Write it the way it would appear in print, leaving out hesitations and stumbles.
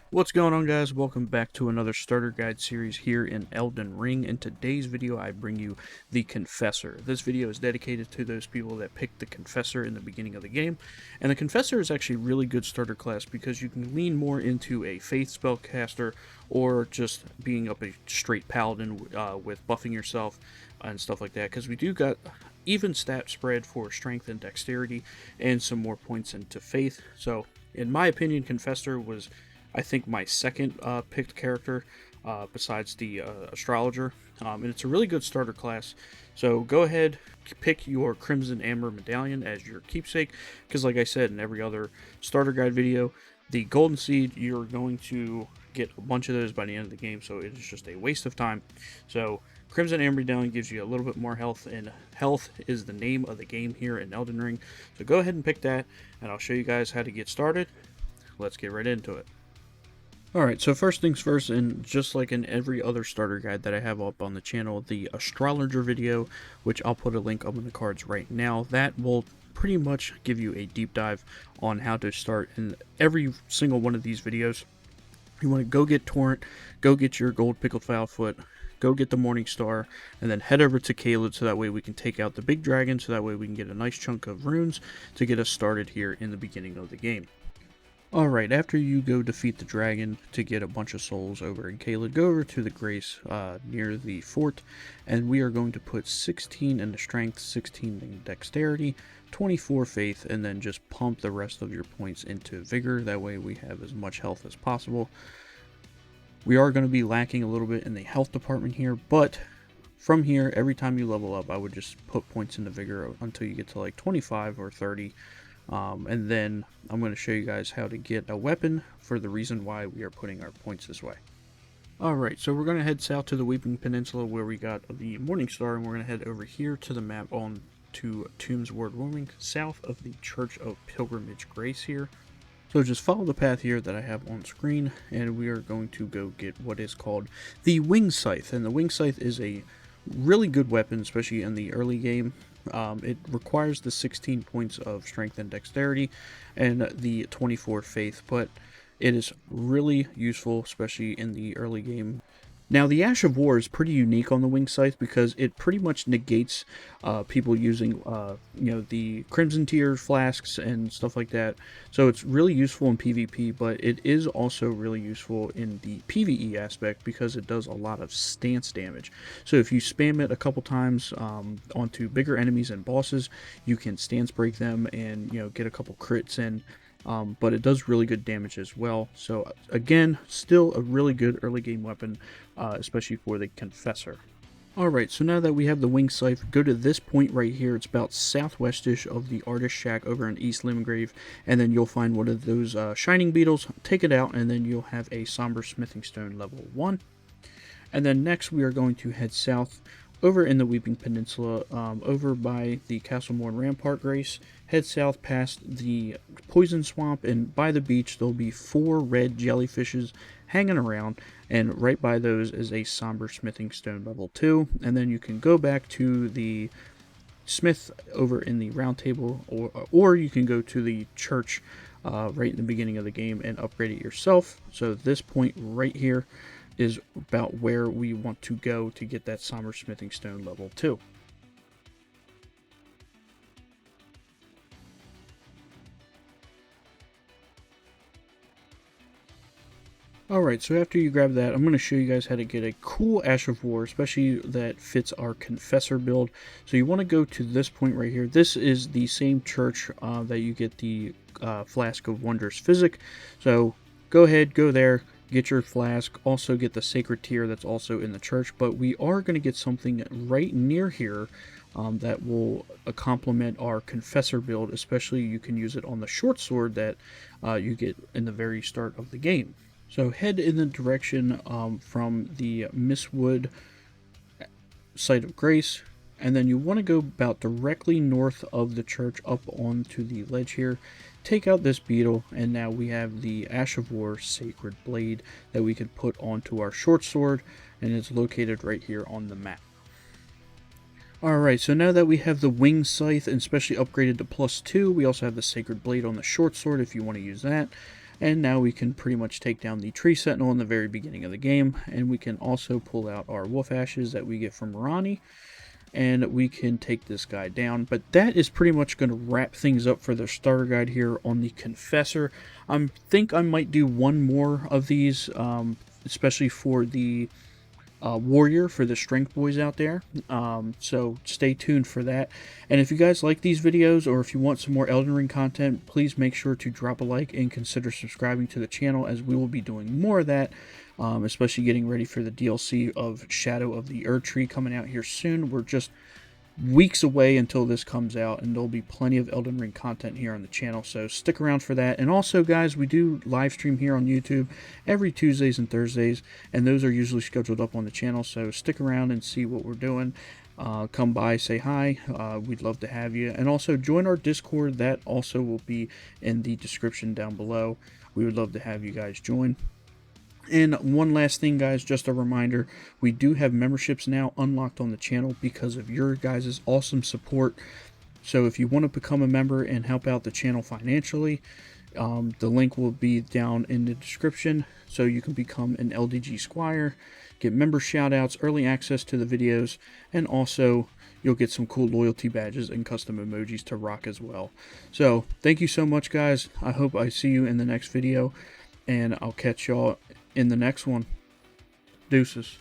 What's going on, guys? Welcome back to another starter guide series here in Elden Ring. In today's video I bring you the Confessor. This video is dedicated to those people that picked the Confessor in the beginning of the game, and the Confessor is actually a really good starter class because you can lean more into a faith spellcaster or just being up a straight paladin with buffing yourself and stuff like that, because we do got even stat spread for strength and dexterity and some more points into faith. So in my opinion, Confessor was, I think, my second picked character besides the astrologer, and it's a really good starter class. So go ahead, pick your Crimson Amber Medallion as your keepsake, because like I said in every other starter guide video, the Golden Seed, you're going to get a bunch of those by the end of the game, so it is just a waste of time. So Crimson Amber Medallion gives you a little bit more health, and health is the name of the game here in Elden Ring. So go ahead and pick that, and I'll show you guys how to get started. Let's get right into it. Alright, so first things first, and just like in every other starter guide that I have up on the channel, the astrologer video, which I'll put a link up in the cards right now, that will pretty much give you a deep dive on how to start in every single one of these videos. You want to go get Torrent, go get your gold pickled foulfoot, go get the Morning Star, and then head over to Caelid so that way we can take out the big dragon, so that way we can get a nice chunk of runes to get us started here in the beginning of the game. Alright, after you go defeat the dragon to get a bunch of souls over in Caelid, go over to the Grace near the fort, and we are going to put 16 into strength, 16 in dexterity, 24 faith, and then just pump the rest of your points into vigor. That way we have as much health as possible. We are going to be lacking a little bit in the health department here, but from here, every time you level up, I would just put points into vigor until you get to like 25 or 30. And then I'm going to show you guys how to get a weapon for the reason why we are putting our points this way. Alright, so we're going to head south to the Weeping Peninsula where we got the Morning Star, and we're going to head over here to the map on to Tombs Ward Warming, south of the Church of Pilgrimage Grace here. So just follow the path here that I have on screen, and we are going to go get what is called the Wing Scythe. And the Wing Scythe is a really good weapon, especially in the early game. It requires the 16 points of strength and dexterity and the 24 faith, but it is really useful, especially in the early game. Now, the Ash of War is pretty unique on the Wing Scythe because it pretty much negates people using, the Crimson Tier flasks and stuff like that. So it's really useful in PvP, but it is also really useful in the PvE aspect because it does a lot of stance damage. So if you spam it a couple times onto bigger enemies and bosses, you can stance break them and, get a couple crits in. But it does really good damage as well. So again, still a really good early game weapon, especially for the Confessor. Alright, so now that we have the Wing Scythe, go to this point right here. It's about southwestish of the Artist Shack over in East Limgrave, and then you'll find one of those Shining Beetles, take it out, and then you'll have a Somber Smithing Stone level 1. And then next we are going to head south over in the Weeping Peninsula, over by the Castlemore Rampart Grace. Head south past the Poison Swamp, and by the beach there'll be 4 red jellyfishes hanging around, and right by those is a Somber Smithing Stone level 2. And then you can go back to the smith over in the Round Table, or you can go to the church right in the beginning of the game and upgrade it yourself. So this point right here is about where we want to go to get that Somber Smithing Stone level 2. Alright, so after you grab that, I'm going to show you guys how to get a cool Ash of War, especially that fits our Confessor build. So you want to go to this point right here. This is the same church that you get the Flask of Wondrous Physic. So go ahead, go there, get your flask, also get the Sacred Tear that's also in the church. But we are going to get something right near here that will complement our Confessor build, especially you can use it on the short sword that you get in the very start of the game. So head in the direction from the Mistwood Site of Grace, and then you want to go about directly north of the church up onto the ledge here. Take out this beetle, and now we have the Ash of War Sacred Blade that we can put onto our short sword, and it's located right here on the map. Alright, so now that we have the Wing Scythe, and especially upgraded to +2, we also have the Sacred Blade on the short sword if you want to use that. And now we can pretty much take down the tree sentinel in the very beginning of the game, and we can also pull out our wolf ashes that we get from Ronnie, and we can take this guy down. But that is pretty much going to wrap things up for the starter guide here on the Confessor. I think I might do one more of these, especially for the warrior, for the strength boys out there. So stay tuned for that. And if you guys like these videos, or if you want some more Elden Ring content, please make sure to drop a like and consider subscribing to the channel, as we will be doing more of that, especially getting ready for the DLC of Shadow of the Erdtree coming out here soon. We're just weeks away until this comes out, and there'll be plenty of Elden Ring content here on the channel, so stick around for that. And also, guys, we do live stream here on YouTube every Tuesdays and Thursdays, and those are usually scheduled up on the channel, so stick around and see what we're doing. Come by, say hi. We'd love to have you. And also join our Discord. That also will be in the description down below. We would love to have you guys join. And one last thing, guys, just a reminder, we do have memberships now unlocked on the channel because of your guys' awesome support. So if you want to become a member and help out the channel financially, the link will be down in the description, so you can become an LDG Squire, get member shoutouts, early access to the videos, and also you'll get some cool loyalty badges and custom emojis to rock as well. So thank you so much, guys. I hope I see you in the next video, and I'll catch y'all in the next one. Deuces.